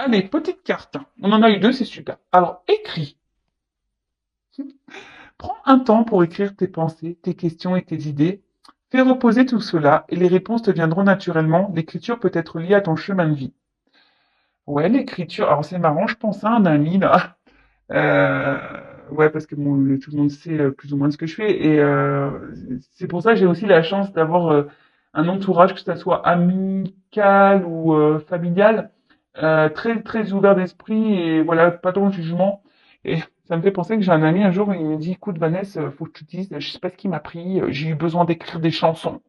Allez, petite carte. On en a eu deux, c'est super. Alors, écris. Prends un temps pour écrire tes pensées, tes questions et tes idées. Fais reposer tout cela et les réponses te viendront naturellement. L'écriture peut être liée à ton chemin de vie. Ouais, l'écriture. Alors, c'est marrant, je pense à un ami, là. Euh, ouais, parce que bon, tout le monde sait plus ou moins ce que je fais. Et c'est pour ça que j'ai aussi la chance d'avoir un entourage, que ce soit amical ou familial, très très ouvert d'esprit et voilà, pas trop de jugement. Et ça me fait penser que j'ai un ami un jour, il me dit, écoute Vanessa, faut que tu te dises, je sais pas ce qui m'a pris, j'ai eu besoin d'écrire des chansons.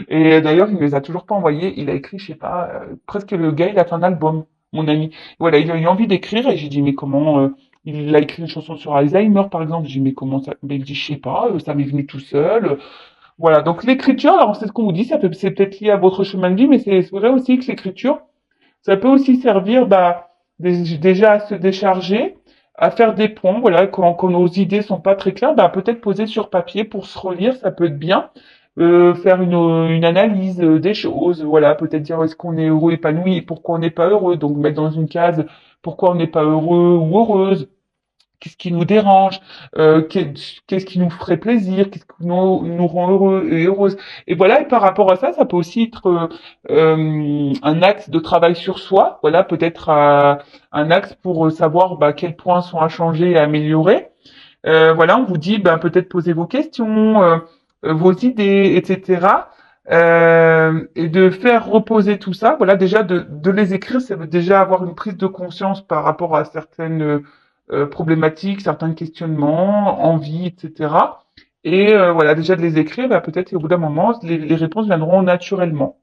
Et d'ailleurs, il me les a toujours pas envoyées. Il a écrit, je sais pas, presque le gars, il a fait un album, mon ami. Voilà, il a eu envie d'écrire et j'ai dit, mais comment il a écrit une chanson sur Alzheimer, par exemple. J'ai dit, mais comment ça? Ben, il me dit, je sais pas, ça m'est venu tout seul. Voilà, donc l'écriture, alors c'est ce qu'on vous dit, c'est peut-être lié à votre chemin de vie, mais c'est vrai aussi que l'écriture, ça peut aussi servir bah, déjà à se décharger, à faire des points. Voilà, quand nos idées sont pas très claires, bah, peut-être poser sur papier pour se relire, ça peut être bien. Faire une analyse des choses, voilà, peut-être dire est-ce qu'on est heureux, épanoui et pourquoi on n'est pas heureux. Donc mettre dans une case pourquoi on n'est pas heureux ou heureuse. Qu'est-ce qui nous dérange, qu'est-ce qui nous ferait plaisir, qu'est-ce qui nous rend heureux et heureuse. Et voilà, et par rapport à ça, ça peut aussi être un axe de travail sur soi, voilà, peut-être un axe pour savoir bah, quels points sont à changer et à améliorer. Voilà, on vous dit bah, peut-être poser vos questions, vos idées, etc. Et de faire reposer tout ça, voilà, déjà de les écrire, ça veut déjà avoir une prise de conscience par rapport à certaines problématiques, certains questionnements, envies, etc. Et voilà, déjà de les écrire, bah, peut-être au bout d'un moment, les réponses viendront naturellement.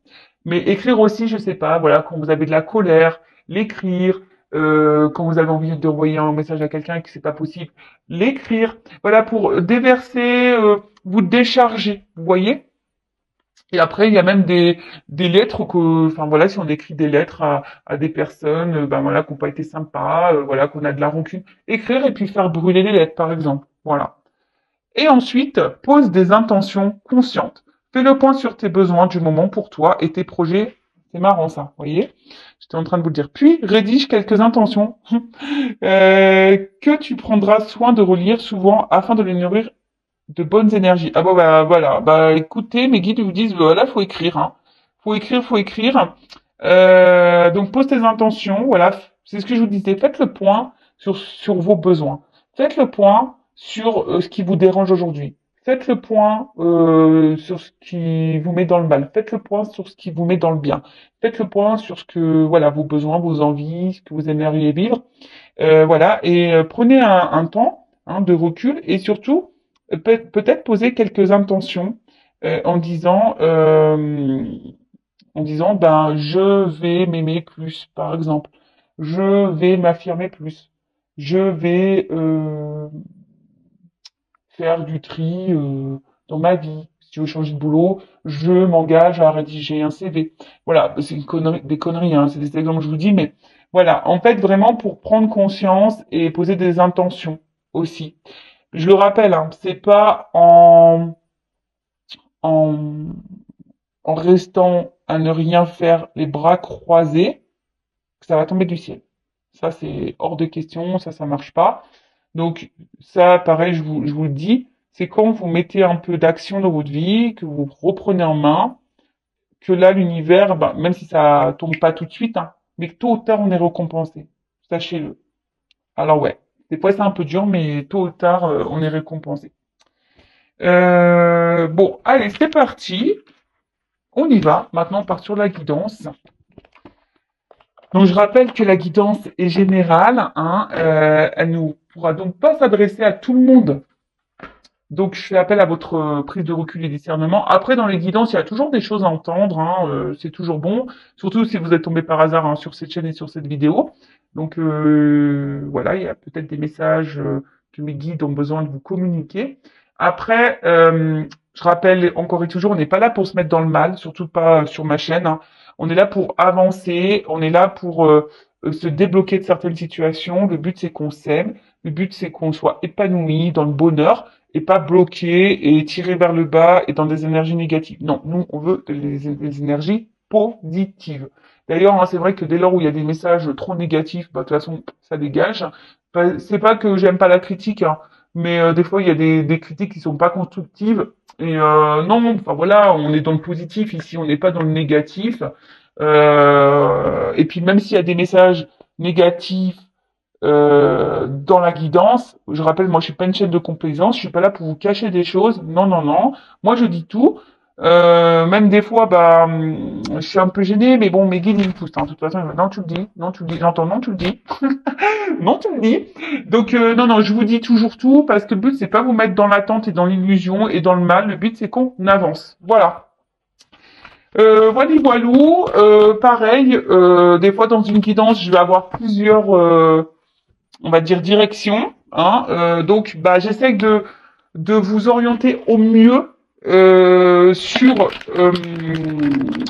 Mais écrire aussi, je sais pas, voilà, quand vous avez de la colère, l'écrire, quand vous avez envie d'envoyer un message à quelqu'un et que c'est pas possible, l'écrire, voilà, pour déverser, vous décharger, vous voyez? Et après, il y a même des lettres que, enfin voilà, si on écrit des lettres à des personnes, ben voilà, qui n'ont pas été sympas, voilà, qu'on a de la rancune, écrire et puis faire brûler les lettres, par exemple. Voilà. Et ensuite, pose des intentions conscientes. Fais le point sur tes besoins du moment pour toi et tes projets. C'est marrant ça, vous voyez? J'étais en train de vous le dire. Puis, rédige quelques intentions que tu prendras soin de relire souvent afin de les nourrir de bonnes énergies. Ah bon bah voilà, bah écoutez, mes guides vous disent voilà, faut écrire, hein. Faut écrire, faut écrire. Donc pose tes intentions, voilà, c'est ce que je vous disais, faites le point sur vos besoins. Faites le point sur ce qui vous dérange aujourd'hui. Faites le point sur ce qui vous met dans le mal. Faites le point sur ce qui vous met dans le bien. Faites le point sur ce que voilà vos besoins, vos envies, ce que vous aimeriez vivre. Voilà, et prenez un temps hein, de recul et surtout peut-être poser quelques intentions en disant ben je vais m'aimer plus par exemple, je vais m'affirmer plus, je vais faire du tri dans ma vie. Si je veux changer de boulot, je m'engage à rédiger un CV. Voilà, c'est une connerie, des conneries, hein, c'est des exemples que je vous dis, mais voilà, en fait, vraiment pour prendre conscience et poser des intentions aussi. Je le rappelle, hein, c'est pas en, en restant à ne rien faire les bras croisés que ça va tomber du ciel. Ça, c'est hors de question, ça marche pas. Donc, ça, pareil, je vous le dis, c'est quand vous mettez un peu d'action dans votre vie, que vous reprenez en main, que là, l'univers, ben, même si ça tombe pas tout de suite, hein, mais que tôt ou tard, on est récompensé. Sachez-le. Alors ouais, des fois c'est un peu dur, mais tôt ou tard, on est récompensé. Bon, allez, c'est parti. On y va. Maintenant, on part sur la guidance. Donc, je rappelle que la guidance est générale. Hein, elle ne pourra donc pas s'adresser à tout le monde. Donc, je fais appel à votre prise de recul et discernement. Après, dans les guidances, il y a toujours des choses à entendre. Hein, c'est toujours bon. Surtout si vous êtes tombé par hasard hein, sur cette chaîne et sur cette vidéo. Donc, voilà, il y a peut-être des messages que mes guides ont besoin de vous communiquer. Après, je rappelle encore et toujours, on n'est pas là pour se mettre dans le mal, surtout pas sur ma chaîne. Hein. On est là pour avancer, on est là pour se débloquer de certaines situations. Le but, c'est qu'on s'aime. Le but, c'est qu'on soit épanoui dans le bonheur et pas bloqué et tiré vers le bas et dans des énergies négatives. Non, nous, on veut des énergies positives. D'ailleurs, hein, c'est vrai que dès lors où il y a des messages trop négatifs, bah, de toute façon, ça dégage. C'est pas que j'aime pas la critique, hein, mais des fois, il y a des critiques qui sont pas constructives. Et non, enfin voilà, on est dans le positif ici, on n'est pas dans le négatif. Et puis même s'il y a des messages négatifs dans la guidance, je rappelle, moi je suis pas une chaîne de complaisance, je suis pas là pour vous cacher des choses. Non, non, non. Moi je dis tout. Même des fois, bah, je suis un peu gêné, mais bon, mes guides ils me poussent. Hein. De toute façon, ils me disent, non, tu le dis, non, tu le dis, j'entends, non, tu le dis, non, tu le dis. Donc non, non, je vous dis toujours tout parce que le but c'est pas vous mettre dans l'attente et dans l'illusion et dans le mal. Le but c'est qu'on avance. Voilà. Voilà, voilou. Pareil, des fois dans une guidance, je vais avoir plusieurs on va dire direction. Hein, donc, bah, j'essaie de vous orienter au mieux sur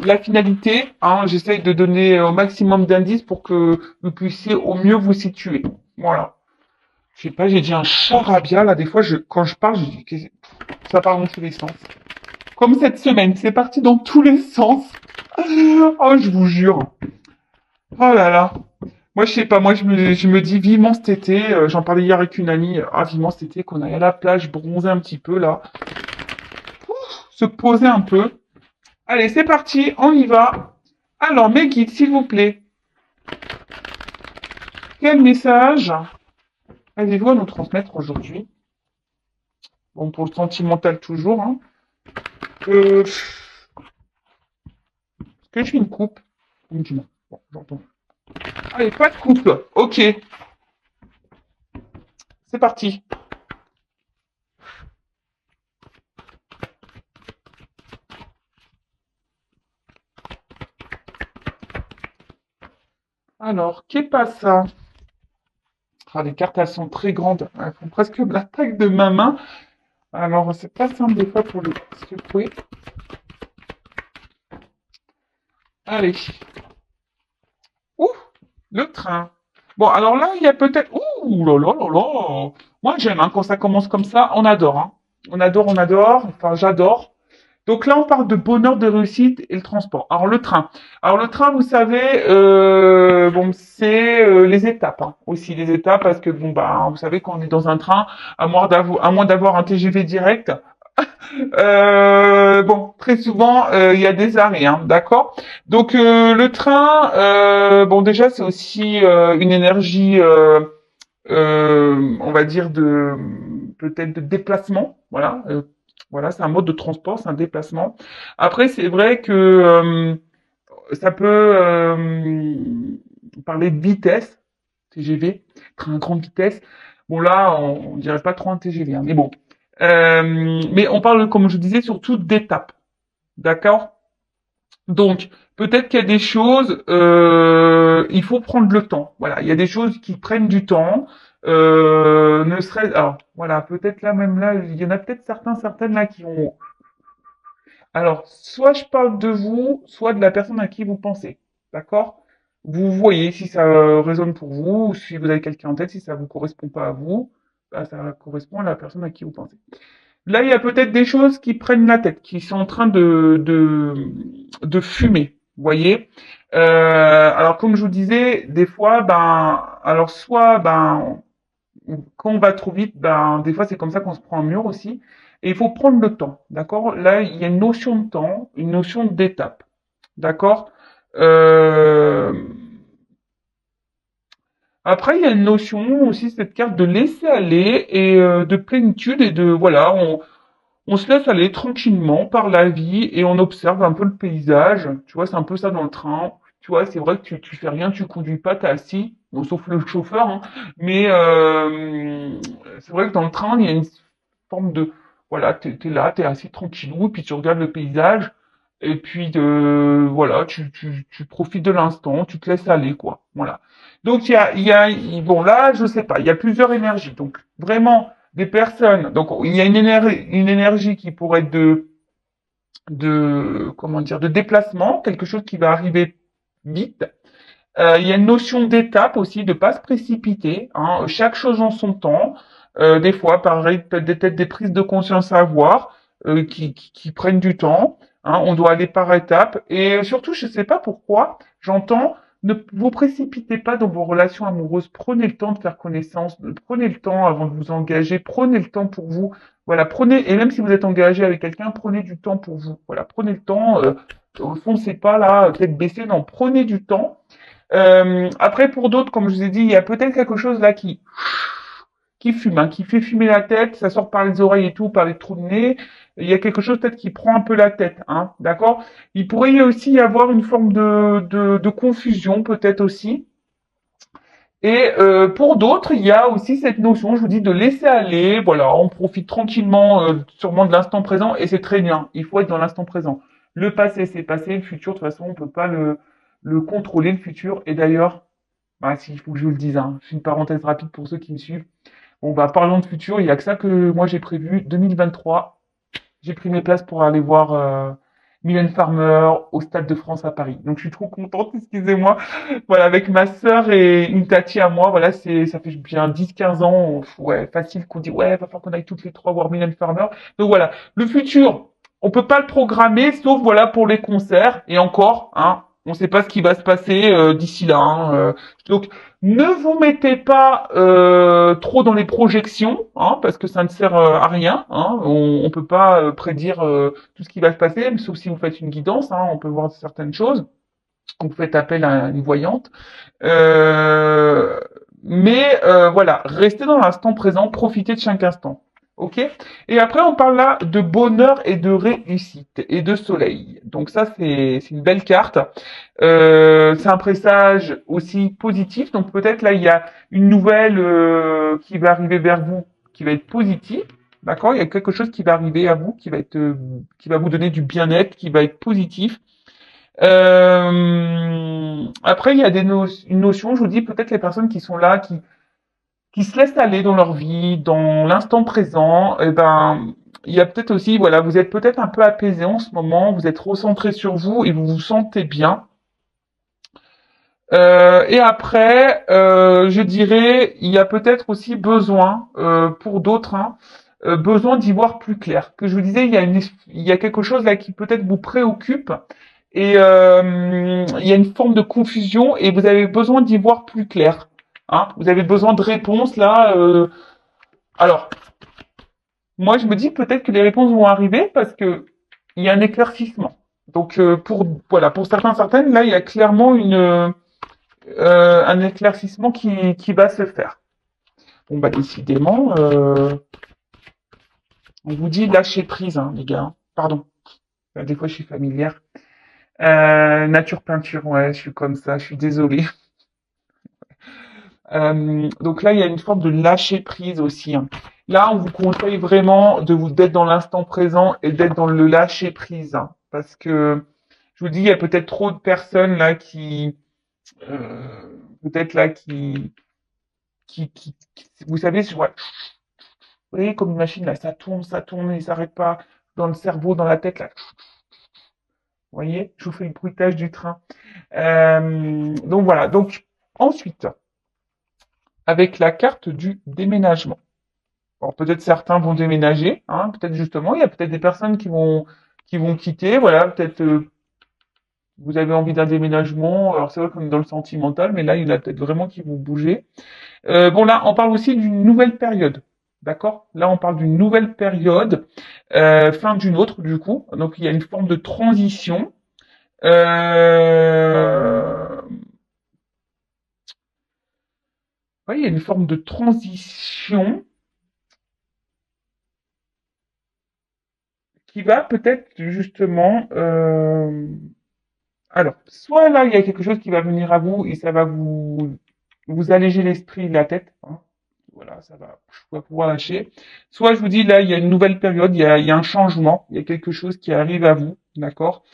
la finalité. Hein, j'essaie de donner au maximum d'indices pour que vous puissiez au mieux vous situer. Voilà. Je sais pas, j'ai dit un charabia là. Des fois, quand je parle, je dis que ça part dans tous les sens. Comme cette semaine, c'est parti dans tous les sens. Oh, je vous jure. Oh là là. Moi, je sais pas, moi, je me dis vivement cet été, j'en parlais hier avec une amie, ah, vivement cet été, qu'on aille à la plage, bronzer un petit peu, là, se poser un peu. Allez, c'est parti, on y va. Alors, mes guides, s'il vous plaît, quel message avez-vous à nous transmettre aujourd'hui? Bon, pour le sentimental toujours, hein. Est-ce que je fais une coupe? Non. Bon, j'entends. Allez, pas de coupe. Ok, c'est parti. Alors, qu'est pas ça? Ah, les cartes, elles sont très grandes. Elles font presque la taille de ma main. Alors, c'est pas simple des fois pour le secouer. Allez. Ouh, le train. Bon, alors là, il y a peut-être... Ouh, là là là là. Moi, j'aime hein, quand ça commence comme ça. On adore. Hein. On adore, on adore. Enfin, j'adore. Donc là, on parle de bonheur, de réussite et le transport. Alors le train. Alors le train, vous savez, bon, c'est les étapes hein, aussi, les étapes parce que bon bah, vous savez quand on est dans un train, à moins d'avoir un TGV direct, bon, très souvent il y a des arrêts, hein, d'accord. Donc le train, bon déjà c'est aussi une énergie, on va dire de peut-être de déplacement, voilà. Voilà, c'est un mode de transport, c'est un déplacement. Après, c'est vrai que ça peut parler de vitesse, TGV, train à grande vitesse. Bon là, on dirait pas trop un TGV, hein, mais bon. Mais on parle, comme je disais, surtout d'étapes, d'accord? Donc, peut-être qu'il y a des choses, il faut prendre le temps. Voilà, il y a des choses qui prennent du temps. Ne serait, alors voilà, peut-être là même là, il y en a peut-être certaines là qui ont. Alors, soit je parle de vous, soit de la personne à qui vous pensez, d'accord? Vous voyez si ça résonne pour vous, ou si vous avez quelqu'un en tête, si ça vous correspond pas à vous, bah, ça correspond à la personne à qui vous pensez. Là, il y a peut-être des choses qui prennent la tête, qui sont en train de fumer. Vous voyez. Alors, comme je vous disais, des fois, ben, alors soit, ben, quand on va trop vite, ben, des fois, c'est comme ça qu'on se prend un mur aussi. Et il faut prendre le temps, d'accord? Là, il y a une notion de temps, une notion d'étape, d'accord? Euh, Après, il y a une notion aussi, cette carte de laisser aller et de plénitude et de, voilà, on se laisse aller tranquillement par la vie et on observe un peu le paysage. Tu vois, c'est un peu ça dans le train. Tu vois, c'est vrai que tu fais rien, tu conduis pas, t'es assis, bon, sauf le chauffeur, hein. Mais c'est vrai que dans le train, il y a une forme de, voilà, t'es là, t'es assis tranquillou, puis tu regardes le paysage, et puis voilà, tu profites de l'instant, tu te laisses aller, quoi. Voilà. Donc bon là, je sais pas, il y a plusieurs énergies. Donc vraiment des personnes. Donc il y a une énergie qui pourrait être de comment dire, de déplacement, quelque chose qui va arriver vite. Il y a une notion d'étape aussi, de pas se précipiter. Hein, chaque chose en son temps. Des fois, pareil, peut-être des prises de conscience à avoir qui prennent du temps. Hein, on doit aller par étapes. Et surtout, je sais pas pourquoi, J'entends, ne vous précipitez pas dans vos relations amoureuses. Prenez le temps de faire connaissance. Prenez le temps avant de vous engager. Prenez le temps pour vous. Voilà, prenez, et même si vous êtes engagé avec quelqu'un, prenez du temps pour vous. Voilà, prenez le temps. Au fond, c'est pas là, tête baissée. Non, prenez du temps. Après, pour d'autres, comme je vous ai dit, il y a peut-être quelque chose là qui fume, hein, qui fait fumer la tête, ça sort par les oreilles et tout, par les trous de nez. Il y a quelque chose peut-être qui prend un peu la tête, hein, d'accord? Il pourrait y aussi y avoir une forme de confusion, peut-être aussi. Et pour d'autres, il y a aussi cette notion, je vous dis, de laisser aller. Voilà, on profite tranquillement, sûrement de l'instant présent, et c'est très bien. Il faut être dans l'instant présent. Le passé, c'est passé. Le futur, de toute façon, on peut pas le contrôler, le futur. Et d'ailleurs, bah, si, il faut que je vous le dise, hein, je fais une parenthèse rapide pour ceux qui me suivent. Bon, bah, parlons de futur, il y a que ça que moi j'ai prévu. 2023, j'ai pris mes places pour aller voir Mylène Farmer au Stade de France à Paris. Donc, je suis trop contente, excusez-moi. Voilà, avec ma sœur et une tati à moi, voilà, ça fait bien 10-15 ans, ouais, facile qu'on dit, ouais, va falloir qu'on aille toutes les trois voir Mylène Farmer. Donc voilà, le futur, on peut pas le programmer, sauf voilà pour les concerts. Et encore, hein, on sait pas ce qui va se passer d'ici là. Hein, donc ne vous mettez pas trop dans les projections, hein, parce que ça ne sert à rien. Hein, on peut pas prédire tout ce qui va se passer, sauf si vous faites une guidance. Hein, on peut voir certaines choses. Vous faites appel à une voyante. Euh, mais voilà, restez dans l'instant présent, profitez de chaque instant. Ok. Et après, on parle là de bonheur et de réussite et de soleil. Donc ça, c'est une belle carte. C'est un présage aussi positif. Donc peut-être là, il y a une nouvelle qui va arriver vers vous, qui va être positive. D'accord. Il y a quelque chose qui va arriver à vous, qui va vous donner du bien-être, qui va être positif. Après, il y a une notion, je vous dis, peut-être les personnes qui sont là, qui se laissent aller dans leur vie, dans l'instant présent, et ben, il y a peut-être aussi, voilà, vous êtes peut-être un peu apaisé en ce moment, vous êtes recentré sur vous et vous vous sentez bien. Et après, je dirais, il y a peut-être aussi besoin, pour d'autres, hein, besoin d'y voir plus clair. Que je vous disais, il y a quelque chose là qui peut-être vous préoccupe et il y a une forme de confusion et vous avez besoin d'y voir plus clair. Hein, vous avez besoin de réponses là. Alors, moi je me dis peut-être que les réponses vont arriver parce que il y a un éclaircissement. Donc pour voilà, pour certaines, là il y a clairement un éclaircissement qui va se faire. Bon bah décidément, on vous dit lâcher prise, hein, les gars. Pardon. Des fois je suis familière. Nature peinture, ouais, je suis comme ça, je suis désolée. Donc là, il y a une forme de lâcher prise aussi. Hein. Là, on vous conseille vraiment d'être dans l'instant présent et d'être dans le lâcher prise, hein, parce que je vous dis, il y a peut-être trop de personnes là peut-être là vous savez, vous voyez comme une machine là, ça tourne et ça s'arrête pas dans le cerveau, dans la tête là. Vous voyez, je vous fais le bruitage du train. Donc voilà. Donc ensuite, avec la carte du déménagement. Alors peut-être certains vont déménager, hein, peut-être justement, il y a peut-être des personnes qui vont quitter, voilà, peut-être vous avez envie d'un déménagement, alors c'est vrai qu'on est dans le sentimental, mais là il y en a peut-être vraiment qui vont bouger. Bon là, on parle aussi d'une nouvelle période, d'accord? Là on parle d'une nouvelle période, fin d'une autre du coup, donc il y a une forme de transition. Ouais, il y a une forme de transition qui va peut-être justement alors, soit là, il y a quelque chose qui va venir à vous et ça va vous alléger l'esprit et la tête. Hein. Voilà, va pouvoir lâcher. Soit je vous dis là, il y a une nouvelle période, il y a un changement, il y a quelque chose qui arrive à vous, d'accord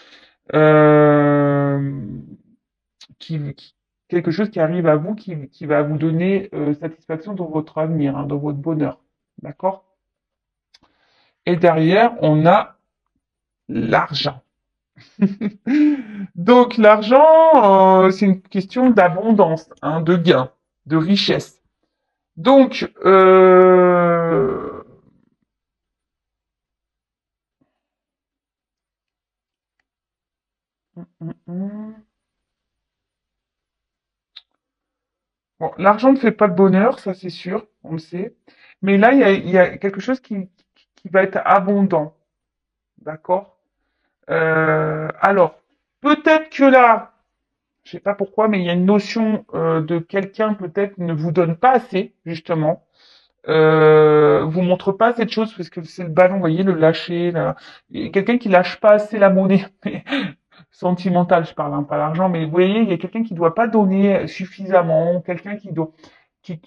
euh, quelque chose qui arrive à vous qui va vous donner satisfaction dans votre avenir, hein, dans votre bonheur, d'accord. Et derrière, on a l'argent. Donc l'argent, c'est une question d'abondance, hein, de gain, de richesse. Donc, hum, hum, hum. Bon, l'argent ne fait pas le bonheur, ça c'est sûr, on le sait. Mais là, il y a quelque chose qui va être abondant, d'accord? Alors, peut-être que là, je sais pas pourquoi, mais il y a une notion de quelqu'un peut-être ne vous donne pas assez, justement. Vous montre pas cette chose parce que c'est le ballon, vous voyez, le lâcher, là. Et quelqu'un qui lâche pas assez la monnaie, sentimentale, je parle, hein, pas l'argent, mais vous voyez, il y a quelqu'un qui doit pas donner suffisamment, quelqu'un qui doit, qui,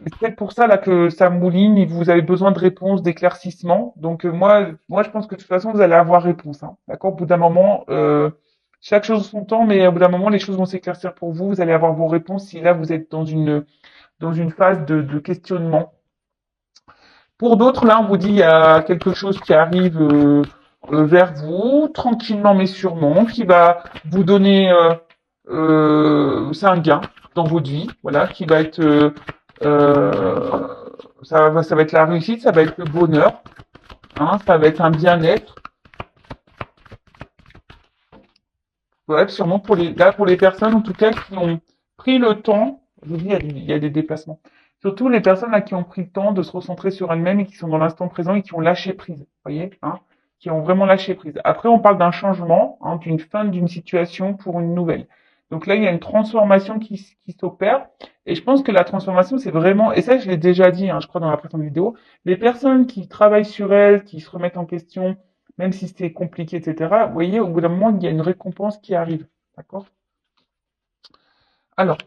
c'est peut-être pour ça là que ça mouline et vous avez besoin de réponses, d'éclaircissements. Donc moi je pense que de toute façon vous allez avoir réponse, hein. D'accord? Au bout d'un moment, chaque chose son temps, mais au bout d'un moment les choses vont s'éclaircir pour vous. Vous allez avoir vos réponses si là vous êtes dans une phase de questionnement. Pour d'autres, là on vous dit il y a quelque chose qui arrive vers vous, tranquillement mais sûrement, qui va vous donner, c'est un gain dans votre vie, voilà, qui va être euh, ça va être la réussite, ça va être le bonheur, hein, ça va être un bien-être. Ouais, sûrement pour là, pour les personnes, en tout cas, qui ont pris le temps, je vous dis, il y a des déplacements. Surtout les personnes là qui ont pris le temps de se recentrer sur elles-mêmes et qui sont dans l'instant présent et qui ont lâché prise, vous voyez, hein, qui ont vraiment lâché prise. Après, on parle d'un changement, hein, d'une fin d'une situation pour une nouvelle. Donc là, il y a une transformation qui s'opère. Et je pense que la transformation, c'est vraiment, et ça, je l'ai déjà dit, hein, je crois, dans la précédente vidéo, les personnes qui travaillent sur elles, qui se remettent en question, même si c'est compliqué, etc., vous voyez, au bout d'un moment, il y a une récompense qui arrive. D'accord? Alors,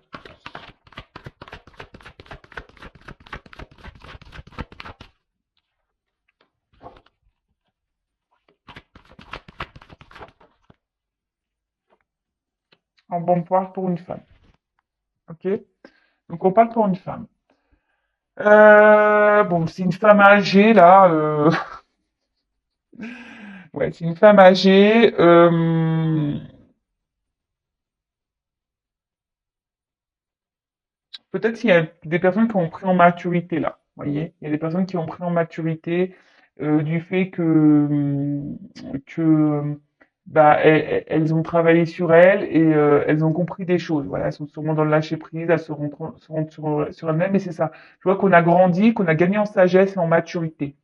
on parle pour une femme. OK? Donc, on parle pour une femme. Bon, c'est une femme âgée, là. Ouais, c'est une femme âgée. Peut-être qu'il y a des personnes qui ont pris en maturité, là. Vous voyez? Il y a des personnes qui ont pris en maturité du fait que bah, elles ont travaillé sur elles et elles ont compris des choses. Voilà, elles sont sûrement dans le lâcher prise, elles se rendent sur elles-mêmes, et c'est ça. Je vois qu'on a grandi, qu'on a gagné en sagesse et en maturité.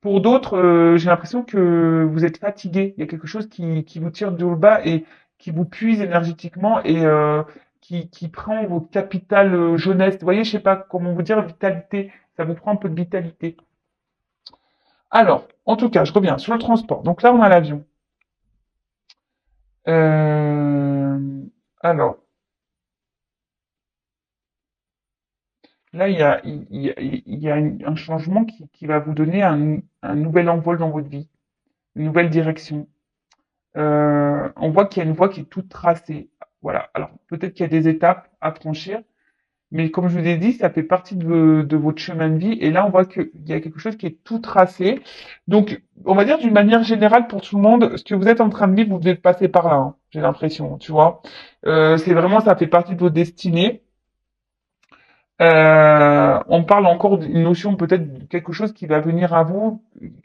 Pour d'autres, j'ai l'impression que vous êtes fatigué. Il y a quelque chose qui vous tire du bas et qui vous puise énergétiquement et qui prend votre capital jeunesse. Vous voyez, je sais pas comment vous dire, vitalité. Ça vous prend un peu de vitalité. Alors, en tout cas, je reviens sur le transport. Donc là, on a l'avion. Euh, alors, là, il y a un changement qui va vous donner un nouvel envol dans votre vie, une nouvelle direction. On voit qu'il y a une voie qui est toute tracée. Voilà. Alors, peut-être qu'il y a des étapes à franchir, mais comme je vous ai dit, ça fait partie de votre chemin de vie. Et là, on voit qu'il y a quelque chose qui est tout tracé. Donc, on va dire d'une manière générale pour tout le monde, ce que vous êtes en train de vivre, vous devez passer par là, hein, j'ai l'impression, tu vois. C'est vraiment, ça fait partie de votre destinée. On parle encore d'une notion, peut-être de quelque chose qui va venir à vous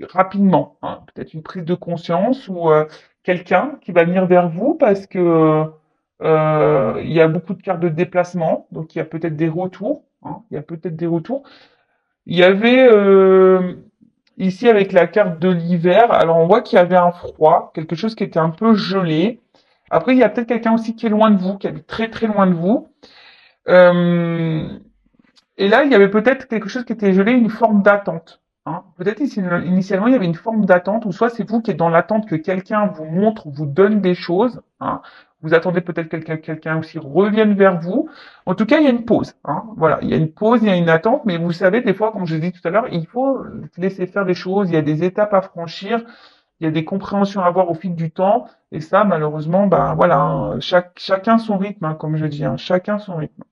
rapidement, hein. Peut-être une prise de conscience ou quelqu'un qui va venir vers vous parce que il y a beaucoup de cartes de déplacement, donc il y a peut-être des retours, hein. Il y a peut-être des retours. Il y avait ici avec la carte de l'hiver, alors on voit qu'il y avait un froid, quelque chose qui était un peu gelé. Après, il y a peut-être quelqu'un aussi qui est loin de vous, qui habite très très loin de vous. Euh, et là, il y avait peut-être quelque chose qui était gelé, une forme d'attente, hein. Peut-être initialement, il y avait une forme d'attente, ou soit c'est vous qui êtes dans l'attente que quelqu'un vous montre, vous donne des choses, hein. Vous attendez peut-être que quelqu'un aussi revienne vers vous. En tout cas, il y a une pause, hein. Voilà, il y a une pause, il y a une attente, mais vous savez, des fois, comme je l'ai dit tout à l'heure, il faut laisser faire des choses, il y a des étapes à franchir, il y a des compréhensions à avoir au fil du temps, et ça, malheureusement, bah voilà, hein, chacun son rythme, hein, comme je dis, hein, chacun son rythme.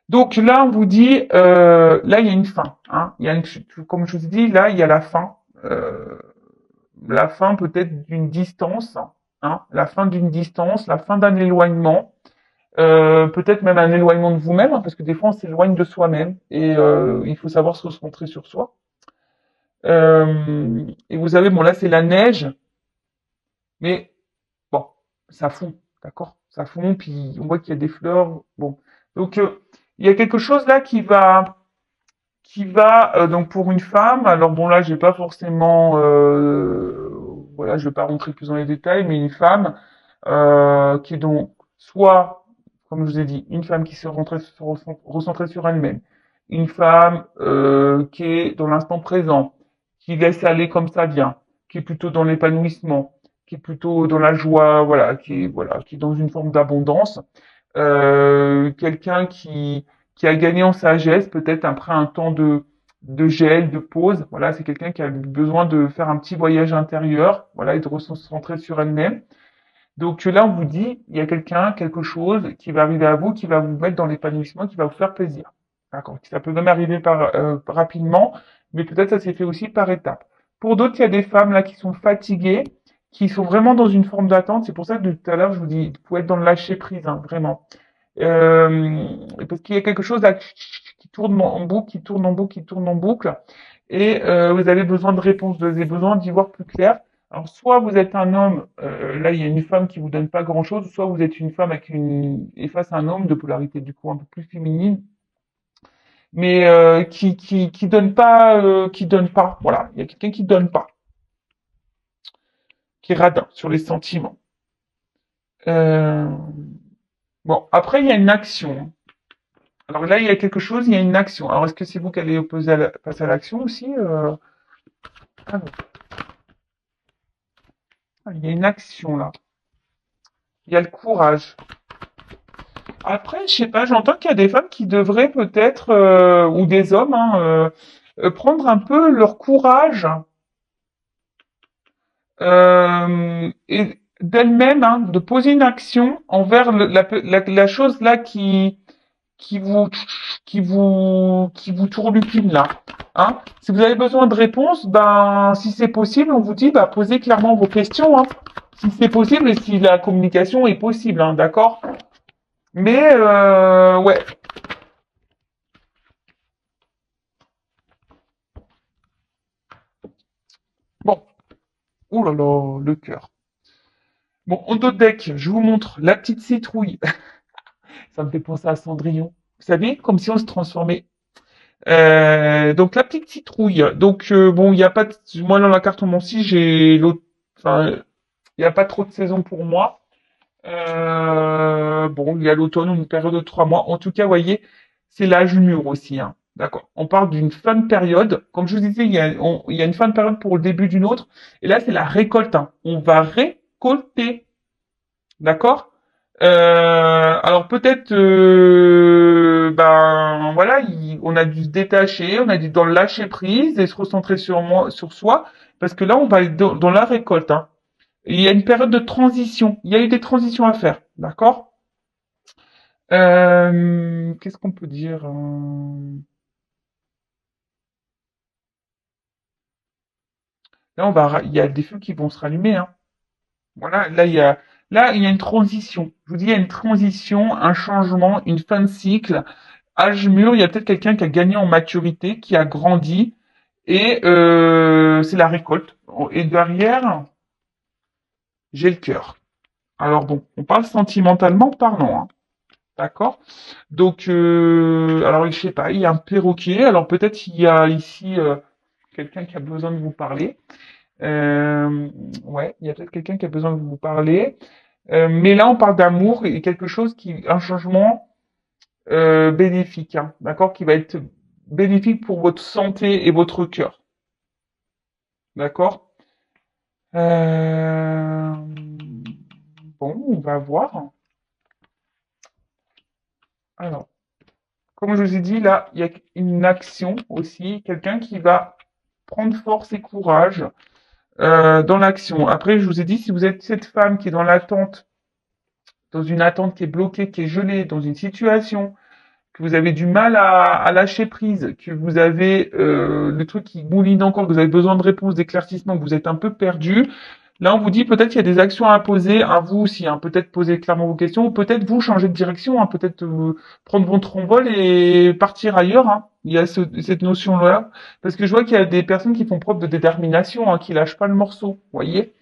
Donc là, on vous dit, là, il y a une fin, hein. Il y a comme je vous ai dit, là, il y a la fin peut-être d'une distance, hein, la fin d'une distance, la fin d'un éloignement, peut-être même un éloignement de vous-même, hein, parce que des fois, on s'éloigne de soi-même et il faut savoir se concentrer sur soi. Et vous savez, bon, là, c'est la neige, mais bon, ça fond. d'accord? Ça fond, puis on voit qu'il y a des fleurs. Bon, donc il y a quelque chose là qui va donc pour une femme. Alors bon là, j'ai pas forcément, voilà, je vais pas rentrer plus dans les détails, mais une femme qui est donc soit, comme je vous ai dit, une femme qui se recentrait sur elle-même, une femme qui est dans l'instant présent, qui laisse aller comme ça vient, qui est plutôt dans l'épanouissement, qui est plutôt dans la joie, voilà, qui est dans une forme d'abondance, quelqu'un qui a gagné en sagesse, peut-être après un temps de gel, de pause. Voilà, c'est quelqu'un qui a besoin de faire un petit voyage intérieur, voilà, et de se recentrer sur elle-même. Donc là, on vous dit, il y a quelqu'un, quelque chose qui va arriver à vous, qui va vous mettre dans l'épanouissement, qui va vous faire plaisir. D'accord. Ça peut même arriver rapidement, mais peut-être ça s'est fait aussi par étapes. Pour d'autres, il y a des femmes là qui sont fatiguées, qui sont vraiment dans une forme d'attente. C'est pour ça que tout à l'heure, je vous dis, il faut être dans le lâcher prise, hein, vraiment. Euh, Parce qu'il y a quelque chose là qui tourne en boucle, qui tourne en boucle, qui tourne en boucle, et vous avez besoin de réponses, vous avez besoin d'y voir plus clair. Alors, soit vous êtes un homme, là il y a une femme qui vous donne pas grand-chose, soit vous êtes une femme avec et face à un homme de polarité du coup un peu plus féminine, mais qui donne pas. Voilà, il y a quelqu'un qui donne pas, qui est radin sur les sentiments. Euh, bon, après il y a une action. Alors là il y a quelque chose, il y a une action. Alors est-ce que c'est vous qui allez opposer face à l'action aussi ah non. Ah, il y a une action là. Il y a le courage. Après, je sais pas, j'entends qu'il y a des femmes qui devraient peut-être, ou des hommes, hein, prendre un peu leur courage et d'elles-mêmes, hein, de poser une action envers la chose là qui vous qui vous tourlupine là. Hein. Si vous avez besoin de réponses, ben si c'est possible, on vous dit bah posez clairement vos questions. Hein. Si c'est possible et si la communication est possible, hein, d'accord? Mais ouais. Bon. Oh là là, le cœur. Bon, en dos de deck, je vous montre la petite citrouille. Ça me fait penser à Cendrillon. Vous savez, comme si on se transformait. Donc la petite citrouille. Donc bon, il y a pas de... moi dans la carte mon si j'ai l'autre. Enfin, il n'y a pas trop de saison pour moi. Bon, il y a l'automne, une période de 3 mois. En tout cas, vous voyez, c'est l'âge mûr aussi. Hein. D'accord. On parle d'une fin de période. Comme je vous disais, il y a une fin de période pour le début d'une autre. Et là, c'est la récolte. Hein. On va récolter. D'accord. Alors peut-être, ben voilà, on a dû se détacher, on a dû dans le lâcher prise et se recentrer sur moi, sur soi, parce que là, on va être dans la récolte. Hein. Il y a une période de transition. Il y a eu des transitions à faire, d'accord? Qu'est-ce qu'on peut dire? Là, il y a des feux qui vont se rallumer, hein. Voilà, là, il y a une transition. Je vous dis, il y a une transition, un changement, une fin de cycle. Âge mûr, il y a peut-être quelqu'un qui a gagné en maturité, qui a grandi, et c'est la récolte. Et derrière, j'ai le cœur. Alors bon, on parle sentimentalement parlant, hein. D'accord? Donc, alors je sais pas, il y a un perroquet. Alors peut-être il y a ici quelqu'un qui a besoin de vous parler. Ouais, il y a peut-être quelqu'un qui a besoin de vous parler. Mais là, on parle d'amour et quelque chose un changement bénéfique, hein, d'accord, qui va être bénéfique pour votre santé et votre cœur, d'accord. Euh, bon, on va voir. Alors, comme je vous ai dit, là, il y a une action aussi, quelqu'un qui va prendre force et courage dans l'action. Après, je vous ai dit, si vous êtes cette femme qui est dans l'attente, dans une attente qui est bloquée, qui est gelée, dans une situation, que vous avez du mal à lâcher prise, que vous avez le truc qui mouline encore, que vous avez besoin de réponses, d'éclaircissements, que vous êtes un peu perdu, là on vous dit peut-être qu'il y a des actions à poser à vous aussi, hein, peut-être poser clairement vos questions, ou peut-être vous changer de direction, hein, peut-être prendre votre envol et partir ailleurs. Hein. Il y a cette notion-là, parce que je vois qu'il y a des personnes qui font preuve de détermination, hein, qui lâchent pas le morceau, vous voyez.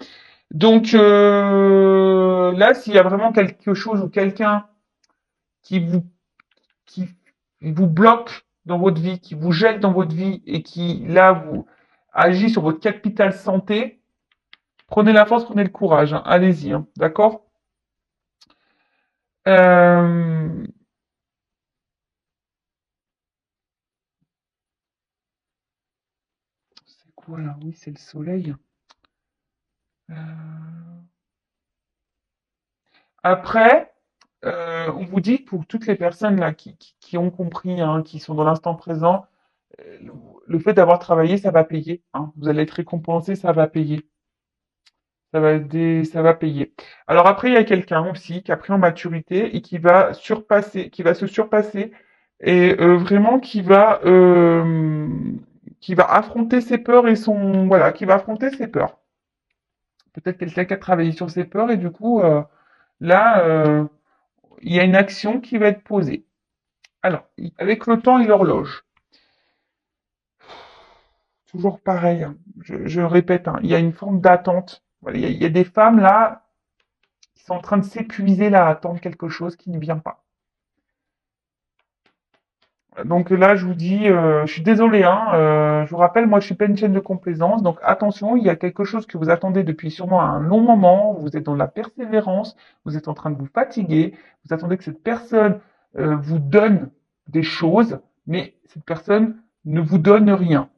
Donc là, s'il y a vraiment quelque chose ou quelqu'un qui vous qui vous bloque dans votre vie, qui vous jette dans votre vie et qui là vous agit sur votre capital santé, prenez la force, prenez le courage, hein. Allez-y, hein. D'accord. euh, c'est quoi là? Oui, c'est le soleil. Euh, Après, on vous dit pour toutes les personnes là qui ont compris, hein, qui sont dans l'instant présent, euh, le fait d'avoir travaillé, ça va payer, hein. Vous allez être récompensé, ça va payer. Ça va payer. Alors après, il y a quelqu'un aussi qui a pris en maturité et qui va se surpasser et vraiment qui va affronter ses peurs et son, voilà, qui va affronter ses peurs. Peut-être quelqu'un qui a travaillé sur ses peurs et du coup, là, il y a une action qui va être posée. Alors, avec le temps et l'horloge, toujours pareil, hein, je répète, hein, il y a une forme d'attente. Voilà, il y a des femmes là qui sont en train de s'épuiser là à attendre quelque chose qui ne vient pas. Donc là, je vous dis, je suis désolé, hein, je vous rappelle, moi je suis pas une chaîne de complaisance, donc attention, il y a quelque chose que vous attendez depuis sûrement un long moment, vous êtes dans la persévérance, vous êtes en train de vous fatiguer, vous attendez que cette personne vous donne des choses, mais cette personne ne vous donne rien.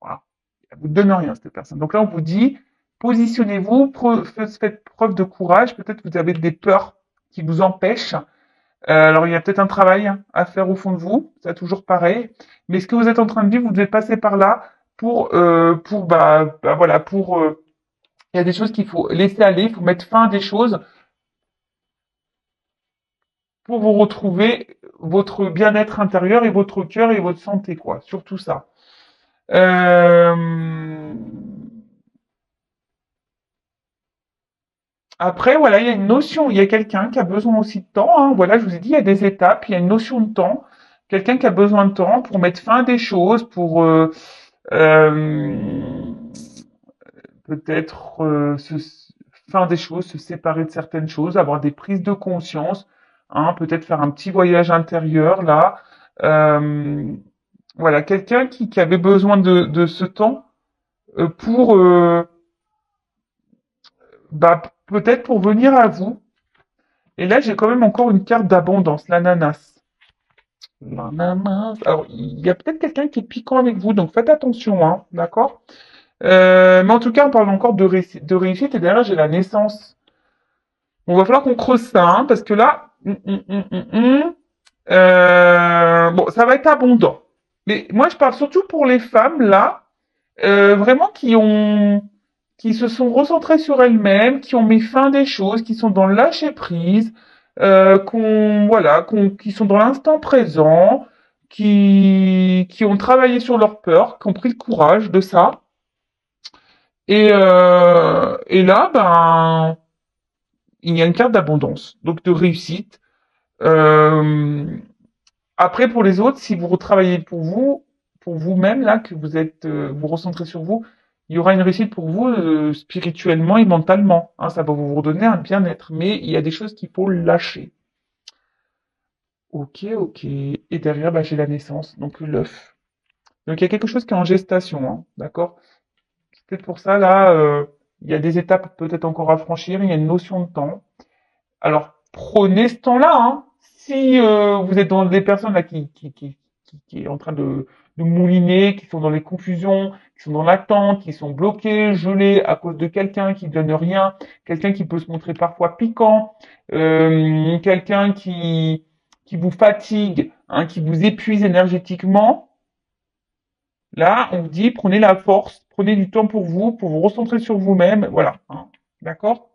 Voilà. Elle vous donne rien, cette personne. Donc là, on vous dit, positionnez-vous, faites preuve de courage, peut-être que vous avez des peurs qui vous empêchent. Alors, il y a peut-être un travail à faire au fond de vous, c'est toujours pareil. Mais ce que vous êtes en train de vivre, vous devez passer par là voilà, il y a des choses qu'il faut laisser aller, il faut mettre fin à des choses pour vous retrouver votre bien-être intérieur et votre cœur et votre santé, quoi. Surtout ça. Euh, Après, voilà, il y a une notion, il y a quelqu'un qui a besoin aussi de temps, hein. Voilà, je vous ai dit, il y a des étapes, il y a une notion de temps. Quelqu'un qui a besoin de temps pour mettre fin à des choses, pour euh, peut-être fin des choses, se séparer de certaines choses, avoir des prises de conscience, hein, peut-être faire un petit voyage intérieur là. Euh, voilà, quelqu'un qui avait besoin de ce temps pour peut-être pour venir à vous. Et là, j'ai quand même encore une carte d'abondance, l'ananas. L'ananas. Alors, il y a peut-être quelqu'un qui est piquant avec vous, donc faites attention, hein, d'accord? Mais en tout cas, on parle encore de réussite, et derrière, j'ai la naissance. On va falloir qu'on creuse ça, hein, parce que là, bon, ça va être abondant. Mais moi, je parle surtout pour les femmes, là, vraiment qui se sont recentrées sur elles-mêmes, qui ont mis fin à des choses, qui sont dans le lâcher prise, qui sont dans l'instant présent, qui ont travaillé sur leur peur, qui ont pris le courage de ça. Et là, ben, il y a une carte d'abondance, donc de réussite. Euh, Après, pour les autres, si vous retravaillez pour vous-même, là, que vous êtes, vous recentrez sur vous, il y aura une réussite pour vous spirituellement et mentalement, hein, ça va vous redonner un bien-être. Mais il y a des choses qu'il faut lâcher. Ok, ok. Et derrière, bah, j'ai la naissance, donc l'œuf. Donc il y a quelque chose qui est en gestation, hein, d'accord? C'est peut-être pour ça, là, il y a des étapes peut-être encore à franchir, il y a une notion de temps. Alors, prenez ce temps-là, hein. Si vous êtes dans des personnes là qui est en train de mouliner, qui sont dans les confusions, qui sont dans l'attente, qui sont bloqués, gelés à cause de quelqu'un qui donne rien, quelqu'un qui peut se montrer parfois piquant, quelqu'un qui vous fatigue, hein, qui vous épuise énergétiquement, là, on vous dit prenez la force, prenez du temps pour vous recentrer sur vous-même, voilà, hein. D'accord?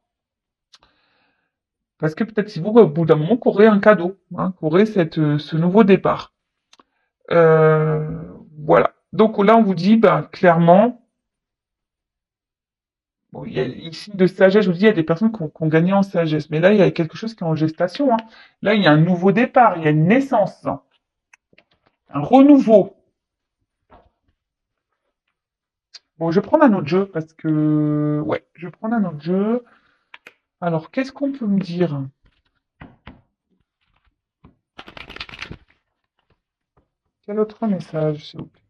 Parce que peut-être si vous, au bout d'un moment, qu'aurez un cadeau, hein, qu'aurez ce nouveau départ. Euh, voilà. Donc là, on vous dit, ben, clairement, bon, il y a ici de sagesse, je vous dis, il y a des personnes qui ont gagné en sagesse, mais là, il y a quelque chose qui est en gestation, hein. Là, il y a un nouveau départ, il y a une naissance, hein, un renouveau. Bon, je vais prendre un autre jeu parce que... Ouais, je vais prendre un autre jeu. Alors, qu'est-ce qu'on peut me dire? Quel autre message, s'il vous plaît?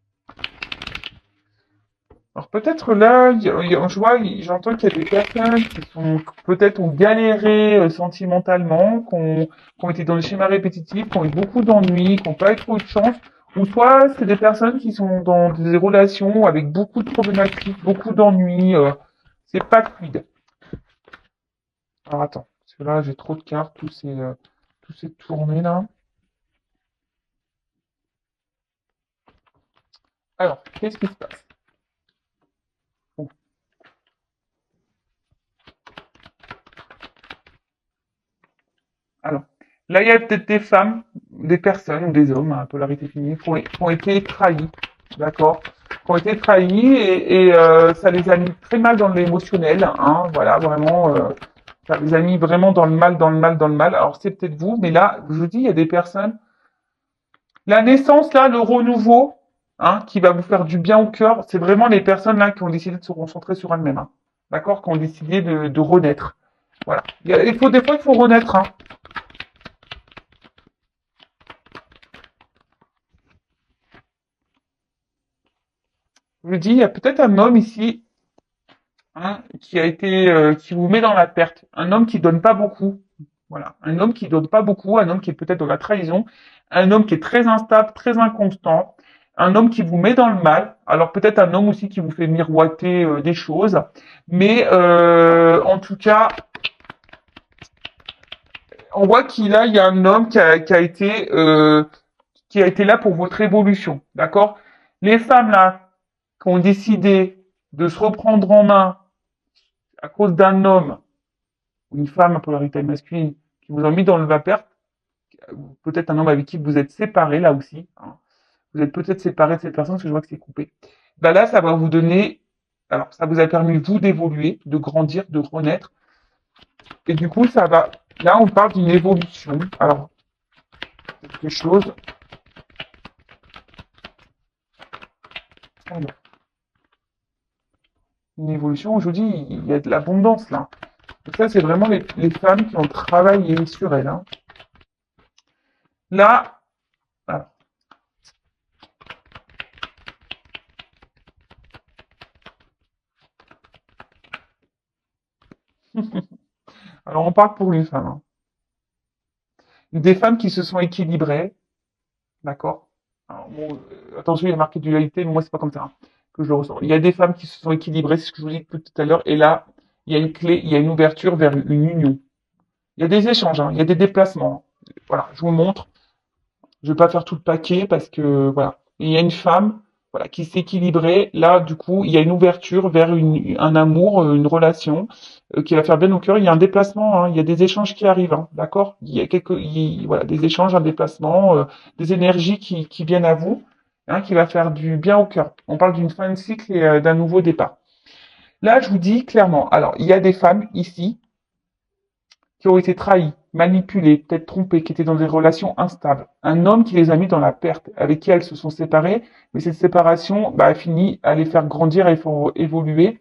Alors peut-être là, je vois, j'entends qu'il y a des personnes qui sont peut-être ont galéré sentimentalement, qui ont été dans des schémas répétitifs, qui ont eu beaucoup d'ennuis, qui n'ont pas eu trop de chance, ou soit c'est des personnes qui sont dans des relations avec beaucoup de problématiques, beaucoup d'ennuis, c'est pas fluide. Alors attends, parce que là j'ai trop de cartes, tous ces tournées là. Alors, qu'est-ce qui se passe? Bon, alors, là il y a peut-être des femmes, des personnes ou des hommes à polarité féminine qui ont été trahis, d'accord? Qui ont été trahis et ça les a mis très mal dans l'émotionnel, hein, voilà, vraiment, ça les a mis vraiment dans le mal, dans le mal, dans le mal. Alors c'est peut-être vous, mais là, je vous dis, il y a des personnes, la naissance là, le renouveau, hein, qui va vous faire du bien au cœur, c'est vraiment les personnes là qui ont décidé de se concentrer sur elles-mêmes, hein, d'accord? Qui ont décidé de renaître. Voilà. Il faut des fois, il faut renaître, hein. Je vous dis, il y a peut-être un homme ici, hein, qui a été, qui vous met dans la perte. Un homme qui donne pas beaucoup. Voilà. Un homme qui donne pas beaucoup, un homme qui est peut-être dans la trahison, un homme qui est très instable, très inconstant, un homme qui vous met dans le mal. Alors peut-être un homme aussi qui vous fait miroiter des choses. Mais en tout cas, on voit il y a un homme qui a été là pour votre évolution. D'accord? Les femmes là, qui ont décidé de se reprendre en main à cause d'un homme ou une femme à polarité masculine qui vous a mis dans la perte, peut-être un homme avec qui vous êtes séparé là aussi, hein. Vous êtes peut-être séparé de cette personne parce que je vois que c'est coupé. Ben là, ça va vous donner, alors ça vous a permis vous d'évoluer, de grandir, de renaître, et du coup ça va. Là, on parle d'une évolution. Alors quelque chose. Alors, une évolution. Je vous dis, il y a de l'abondance là. Donc ça, c'est vraiment les femmes qui ont travaillé sur elles, hein. Là, alors, alors on parle pour les femmes, hein. Des femmes qui se sont équilibrées, d'accord? Alors, bon, attention, il y a marqué dualité, mais moi, c'est pas comme ça, hein, que je le ressens. Il y a des femmes qui se sont équilibrées, c'est ce que je vous dis tout à l'heure, et là, il y a une clé, il y a une ouverture vers une union. Il y a des échanges, hein, il y a des déplacements. Voilà, je vous montre. Je vais pas faire tout le paquet parce que voilà. Il y a une femme, voilà, qui s'est équilibrée. Là, du coup, il y a une ouverture vers un amour, une relation qui va faire bien au cœur. Il y a un déplacement, hein, il y a des échanges qui arrivent, hein, d'accord? Voilà, des échanges, un déplacement, des énergies qui viennent à vous, hein, qui va faire du bien au cœur. On parle d'une fin de cycle et d'un nouveau départ. Là, je vous dis clairement. Alors, il y a des femmes ici qui ont été trahis, manipulés, peut-être trompés, qui étaient dans des relations instables. Un homme qui les a mis dans la perte, avec qui elles se sont séparées, mais cette séparation a fini à les faire grandir et faire évoluer.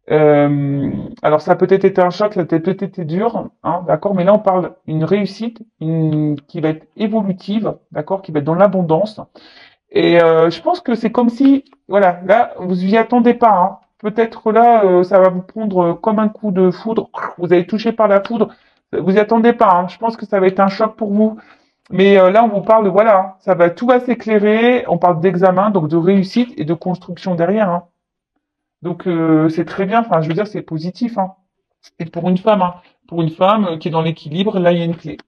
Alors ça a peut-être été un choc, ça a peut-être été dur, hein, d'accord, mais là on parle d'une réussite qui va être évolutive, d'accord, qui va être dans l'abondance. Et je pense que c'est comme si, voilà, là vous y attendez pas, hein. Peut-être là ça va vous prendre comme un coup de foudre, vous avez touché par la foudre, vous y attendez pas, hein. Je pense que ça va être un choc pour vous. Mais là, on vous parle de, voilà, hein, tout va s'éclairer. On parle d'examen, donc de réussite et de construction derrière, hein. Donc c'est très bien. Enfin, je veux dire, c'est positif, hein. Et pour une femme qui est dans l'équilibre, là, il y a une clé.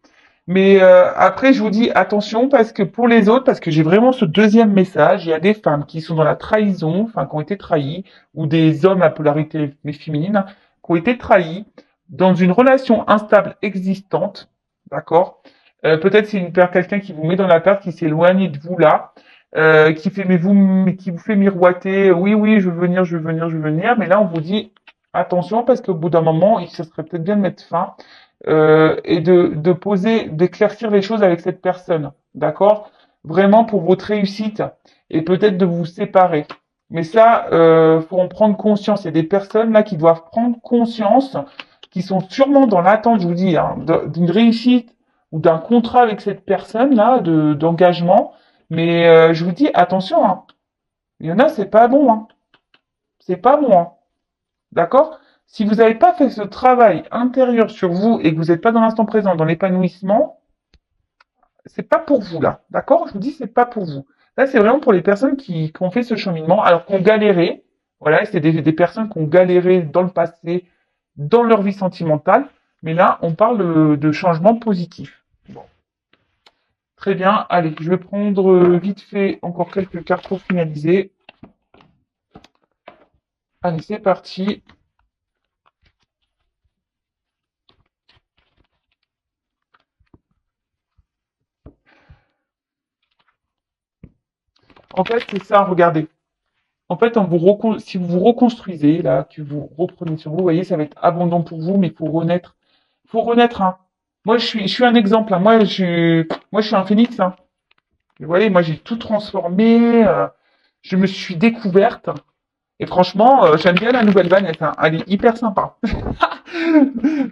Mais après, je vous dis attention parce que pour les autres, parce que j'ai vraiment ce deuxième message, il y a des femmes qui sont dans la trahison, enfin qui ont été trahies, ou des hommes à polarité féminine, hein, qui ont été trahis dans une relation instable existante, d'accord? Peut-être c'est quelqu'un qui vous met dans la perte, qui s'éloigne de vous là, qui vous fait miroiter, oui, oui, je veux venir, je veux venir, je veux venir, mais là on vous dit attention parce qu'au bout d'un moment, ça serait peut-être bien de mettre fin et de poser, d'éclaircir les choses avec cette personne, d'accord? Vraiment pour votre réussite et peut-être de vous séparer. Mais ça, faut en prendre conscience. Il y a des personnes là qui doivent prendre conscience, qui sont sûrement dans l'attente, je vous dis, hein, d'une réussite ou d'un contrat avec cette personne-là, d'engagement. Mais je vous dis, attention, hein. Il y en a, c'est pas bon, hein. C'est pas bon, hein. D'accord? Si vous n'avez pas fait ce travail intérieur sur vous et que vous n'êtes pas dans l'instant présent, dans l'épanouissement, c'est pas pour vous là. D'accord? Je vous dis, c'est pas pour vous. Là, c'est vraiment pour les personnes qui ont fait ce cheminement, alors qu'on galéré. Voilà, c'est des personnes qui ont galéré dans le passé, dans leur vie sentimentale. Mais là, on parle de changement positif. Bon. Très bien. Allez, je vais prendre vite fait encore quelques cartes pour finaliser. Allez, c'est parti. En fait, c'est ça, regardez. En fait, si vous vous reconstruisez, là, que vous reprenez sur vous, vous voyez, ça va être abondant pour vous, mais il faut renaître. Il faut renaître, hein. Moi, je suis un exemple, hein. Moi, je suis un phénix, hein. Vous voyez, moi, j'ai tout transformé, je me suis découverte. Et franchement, j'aime bien la nouvelle Vanessa, hein. Elle est hyper sympa.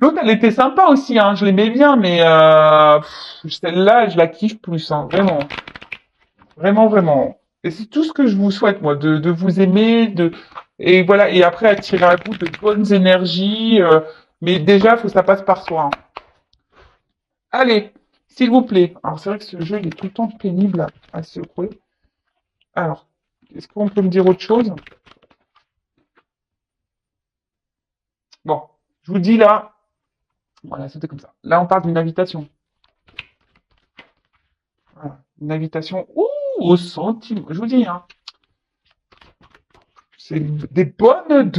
L'autre, elle était sympa aussi, hein. Je l'aimais bien, mais celle-là, je la kiffe plus, hein. Vraiment. Vraiment, vraiment. Et c'est tout ce que je vous souhaite, moi, de vous aimer, et voilà, et après attirer à vous de bonnes énergies. Mais déjà, faut que ça passe par soi, hein. Allez, s'il vous plaît. Alors c'est vrai que ce jeu, il est tout le temps pénible à secouer. Alors, est-ce qu'on peut me dire autre chose? Bon, je vous dis là, voilà, c'était comme ça. Là, on parle d'une invitation. Voilà, une invitation, ouh, au centime. Je vous dis, hein, c'est de bonnes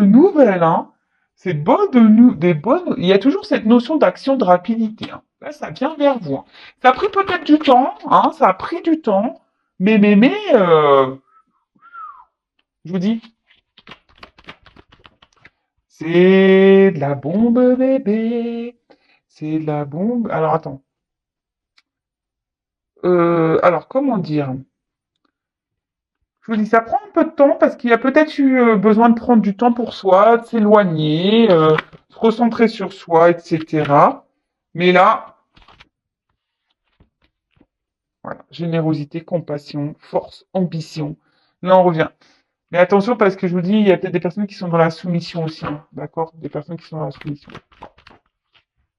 nouvelles, hein. C'est des bonnes. Il y a toujours cette notion d'action, de rapidité, hein. Là, ça vient vers vous, hein. Ça a pris peut-être du temps, hein. Ça a pris du temps, mais, je vous dis, c'est de la bombe, bébé. C'est de la bombe. Alors attends. Alors comment dire? Je vous dis, ça prend un peu de temps parce qu'il y a peut-être eu besoin de prendre du temps pour soi, de s'éloigner, se recentrer sur soi, etc. Mais là, voilà, générosité, compassion, force, ambition. Là, on revient. Mais attention parce que je vous dis, il y a peut-être des personnes qui sont dans la soumission aussi, hein, d'accord? Des personnes qui sont dans la soumission.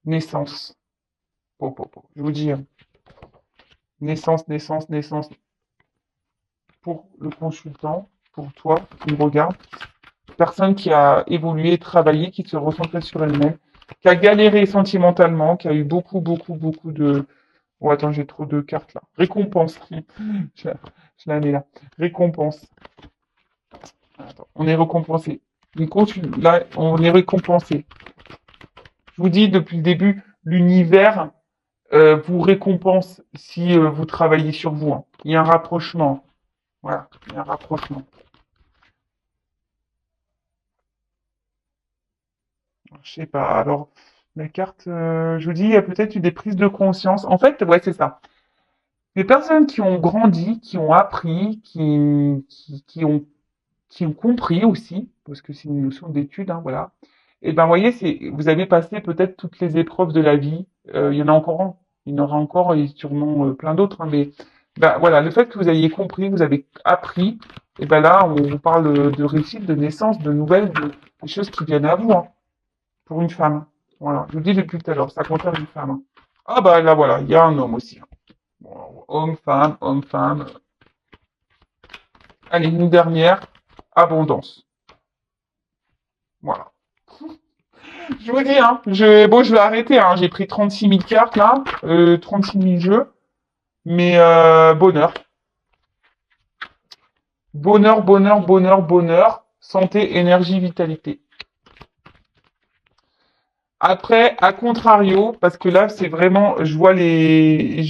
Naissance. Je vous dis, hein, naissance, naissance, naissance. Pour le consultant, pour toi qui me regarde, personne qui a évolué, travaillé, qui se recentrait sur elle-même, qui a galéré sentimentalement, qui a eu beaucoup, beaucoup, beaucoup de... Oh, attends, j'ai trop de cartes là. Récompense. Je la, je la mets là. Récompense. Attends, on est récompensé. Là, on est récompensé. Je vous dis depuis le début, l'univers vous récompense si vous travaillez sur vous, hein. Il y a un rapprochement. Voilà, il y a un rapprochement. Je sais pas. Alors, la carte, je vous dis, il y a peut-être eu des prises de conscience. En fait, ouais, c'est ça. Les personnes qui ont grandi, qui ont appris, qui ont compris aussi, parce que c'est une notion d'étude, hein, voilà. Et ben, vous voyez, vous avez passé peut-être toutes les épreuves de la vie. Il y en a encore, il y en aura encore et sûrement plein d'autres, hein, mais ben, voilà, le fait que vous ayez compris, vous avez appris, et ben là, on vous parle de réussite, de naissance, de nouvelles, des choses qui viennent à vous, hein, pour une femme. Voilà, je vous dis depuis tout à l'heure, ça concerne une femme, hein. Ah bah là, voilà, il y a un homme aussi, hein. Bon, homme, femme, homme, femme. Allez, une dernière, abondance. Voilà. Je vous dis, hein, je vais arrêter, hein. J'ai pris 36 000 cartes là, 36 000 jeux, mais bonheur. Bonheur, bonheur, bonheur, bonheur, santé, énergie, vitalité. Après, à contrario, parce que là, c'est vraiment, je vois les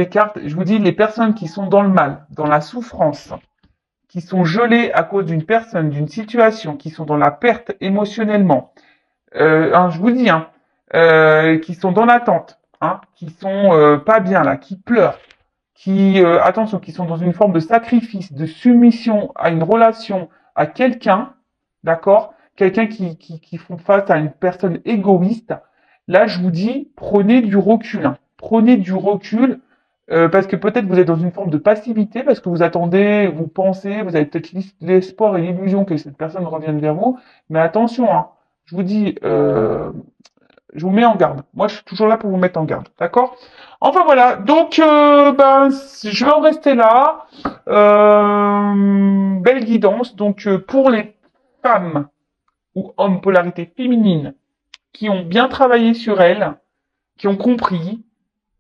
cartes, je vous dis, les personnes qui sont dans le mal, dans la souffrance, qui sont gelées à cause d'une personne, d'une situation, qui sont dans la perte émotionnellement, hein, je vous dis, hein, qui sont dans l'attente, hein, qui sont pas bien là, qui pleurent, attention, qui sont dans une forme de sacrifice, de soumission à une relation, à quelqu'un, d'accord? Quelqu'un qui font face à une personne égoïste. Là, je vous dis, prenez du recul, hein. Prenez du recul, parce que peut-être vous êtes dans une forme de passivité, parce que vous attendez, vous pensez, vous avez peut-être l'espoir et l'illusion que cette personne revienne vers vous. Mais attention, hein, je vous dis, je vous mets en garde. Moi, je suis toujours là pour vous mettre en garde, d'accord? Enfin voilà, donc ben, je vais en rester là. Belle guidance. Donc pour les femmes ou hommes polarité féminine qui ont bien travaillé sur elles, qui ont compris,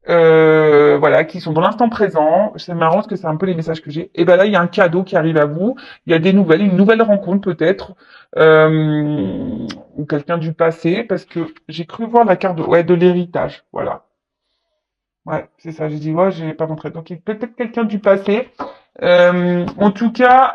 voilà, qui sont dans l'instant présent. C'est marrant parce que c'est un peu les messages que j'ai. Et ben là, il y a un cadeau qui arrive à vous. Il y a des nouvelles, une nouvelle rencontre peut-être, ou quelqu'un du passé, parce que j'ai cru voir la carte de l'héritage. Voilà. Ouais, c'est ça. J'ai dit ouais, j'ai pas montré. Donc peut-être quelqu'un du passé. En tout cas,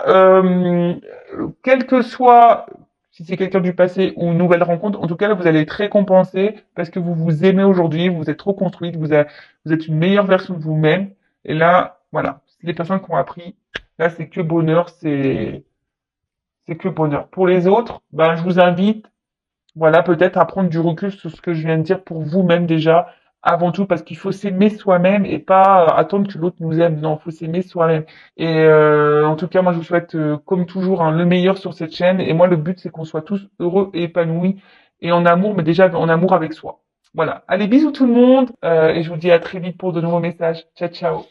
quel que soit si c'est quelqu'un du passé ou une nouvelle rencontre, en tout cas là vous allez être récompensé parce que vous vous aimez aujourd'hui, vous êtes reconstruite, vous êtes une meilleure version de vous-même. Et là, voilà, les personnes qui ont appris, là c'est que bonheur, c'est que bonheur. Pour les autres, ben je vous invite voilà, peut-être à prendre du recul sur ce que je viens de dire pour vous-même déjà, avant tout, parce qu'il faut s'aimer soi-même et pas attendre que l'autre nous aime. Non, il faut s'aimer soi-même. Et en tout cas, moi, je vous souhaite, comme toujours, hein, le meilleur sur cette chaîne. Et moi, le but, c'est qu'on soit tous heureux et épanouis et en amour, mais déjà en amour avec soi. Voilà. Allez, bisous tout le monde, et je vous dis à très vite pour de nouveaux messages. Ciao, ciao.